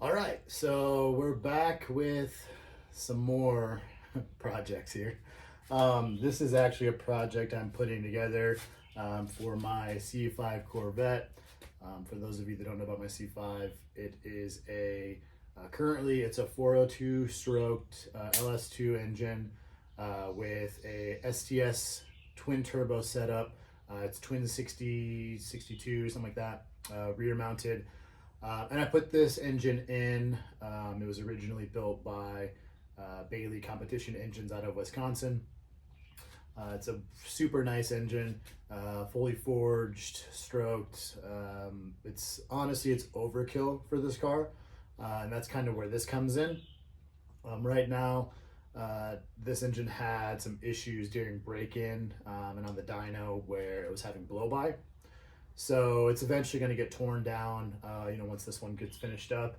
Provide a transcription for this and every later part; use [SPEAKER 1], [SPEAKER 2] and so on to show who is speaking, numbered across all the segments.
[SPEAKER 1] All right, so we're back with some more projects here. This is actually a project I'm putting together for my C5 Corvette. For those of you that don't know about my C5, it is currently it's a 402 stroked LS2 engine with a STS twin turbo setup. It's twin 62, something like that, rear mounted. And I put this engine in. It was originally built by Bailey Competition Engines out of Wisconsin. It's a super nice engine, fully forged, stroked. It's overkill for this car, and that's kind of where this comes in. Right now, this engine had some issues during break-in and on the dyno where it was having blow-by. So it's eventually going to get torn down, once this one gets finished up.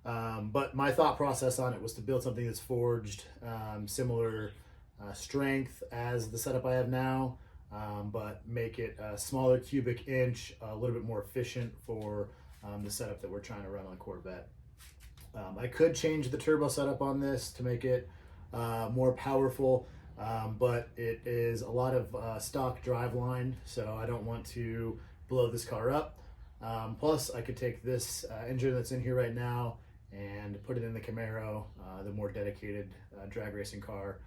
[SPEAKER 1] But my thought process on it was to build something that's forged, similar strength as the setup I have now, but make it a smaller cubic inch, a little bit more efficient for the setup that we're trying to run on Corvette. I could change the turbo setup on this to make it more powerful, but it is a lot of stock driveline, so I don't want to blow this car up. Plus, I could take this engine that's in here right now and put it in the Camaro, the more dedicated drag racing car,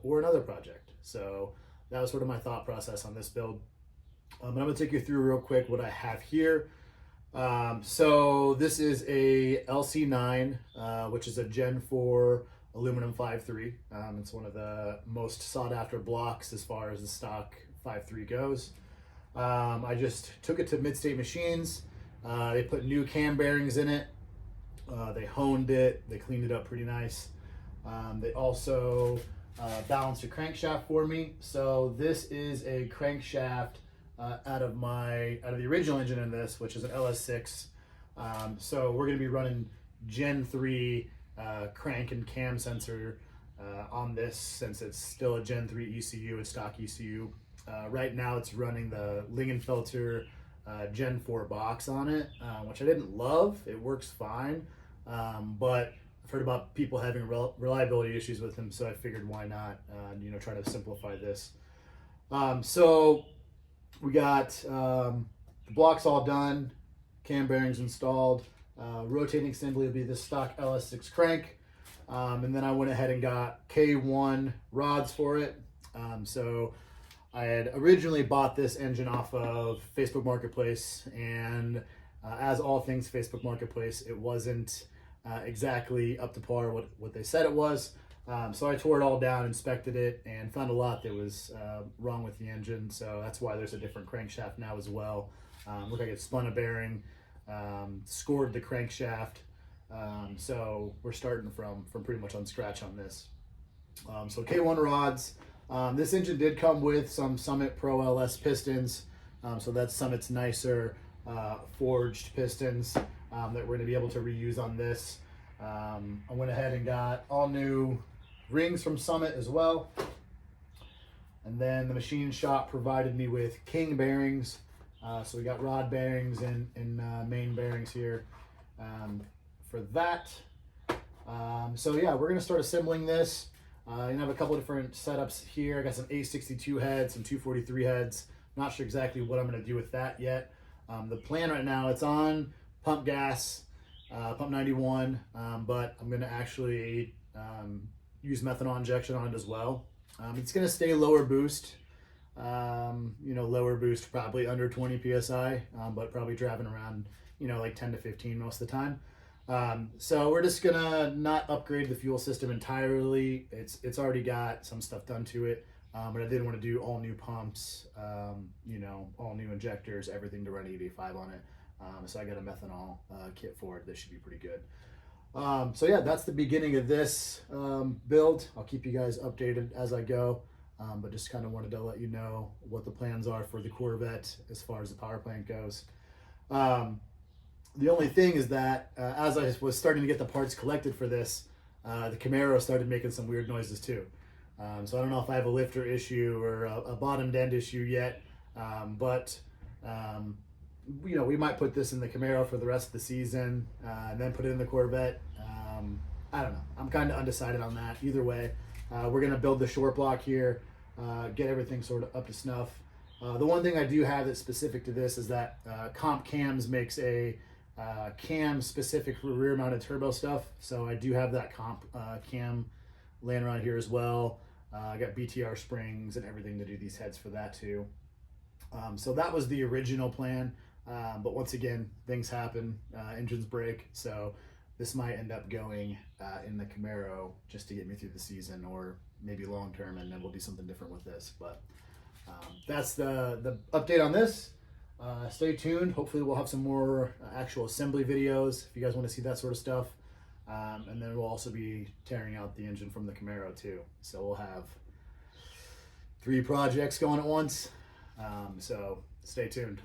[SPEAKER 1] or another project. So that was sort of my thought process on this build. And I'm going to take you through real quick what I have here. So this is a LC9, which is a Gen 4 aluminum 5.3. It's one of the most sought after blocks as far as the stock 5.3 goes. I just took it to Mid-State Machines. They put new cam bearings in it. They honed it. They cleaned it up pretty nice. They also balanced a crankshaft for me. So this is a crankshaft out of the original engine in this, which is an LS6. So we're going to be running Gen 3 crank and cam sensor on this, since it's still a Gen 3 ECU, it's stock ECU. Right now it's running the Lingenfelter Gen 4 box on it, which I didn't love. It works fine, but I've heard about people having reliability issues with them, so I figured why not, try to simplify this. So we got the blocks all done, cam bearings installed, rotating assembly will be this stock LS6 crank, and then I went ahead and got K1 rods for it. So I had originally bought this engine off of Facebook Marketplace, and as all things Facebook Marketplace, it wasn't exactly up to par what they said it was. So I tore it all down, inspected it, and found a lot that was wrong with the engine. So that's why there's a different crankshaft now as well. Looked like it spun a bearing, scored the crankshaft. So we're starting from pretty much on scratch on this. So K1 rods. This engine did come with some Summit Pro LS pistons, so that's Summit's nicer forged pistons that we're going to be able to reuse on this. I went ahead and got all new rings from Summit as well, and then the machine shop provided me with King bearings, so we got rod bearings and main bearings here for that. So yeah, we're going to start assembling this. I have a couple different setups here. I got some 862 heads, some 243 heads. Not sure exactly what I'm going to do with that yet. The plan right now, it's on pump gas, pump 91, but I'm going to actually use methanol injection on it as well. It's going to stay lower boost, lower boost, probably under 20 PSI, but probably driving around, like 10 to 15 most of the time. So we're just gonna not upgrade the fuel system entirely. It's already got some stuff done to it, but I didn't want to do all new pumps, all new injectors, everything to run 85 on it. So I got a methanol kit for it. This should be pretty good. So yeah, that's the beginning of this build. I'll keep you guys updated as I go, but just kind of wanted to let you know what the plans are for the Corvette as far as the power plant goes. The only thing is that as I was starting to get the parts collected for this, the Camaro started making some weird noises too. So I don't know if I have a lifter issue or a bottomed end issue yet, but we might put this in the Camaro for the rest of the season, and then put it in the Corvette. I don't know. I'm kind of undecided on that. Either way, we're gonna build the short block here, get everything sort of up to snuff. The one thing I do have that's specific to this is that Comp Cams makes a cam specific for rear mounted turbo stuff. So I do have that Comp cam laying around here as well. I got BTR springs and everything to do these heads for that too. So that was the original plan. But once again, things happen, engines break. So this might end up going in the Camaro just to get me through the season, or maybe long term, and then we'll do something different with this. But that's the update on this. Stay tuned. Hopefully we'll have some more actual assembly videos if you guys want to see that sort of stuff. And then we'll also be tearing out the engine from the Camaro too. So we'll have 3 projects going at once. So stay tuned.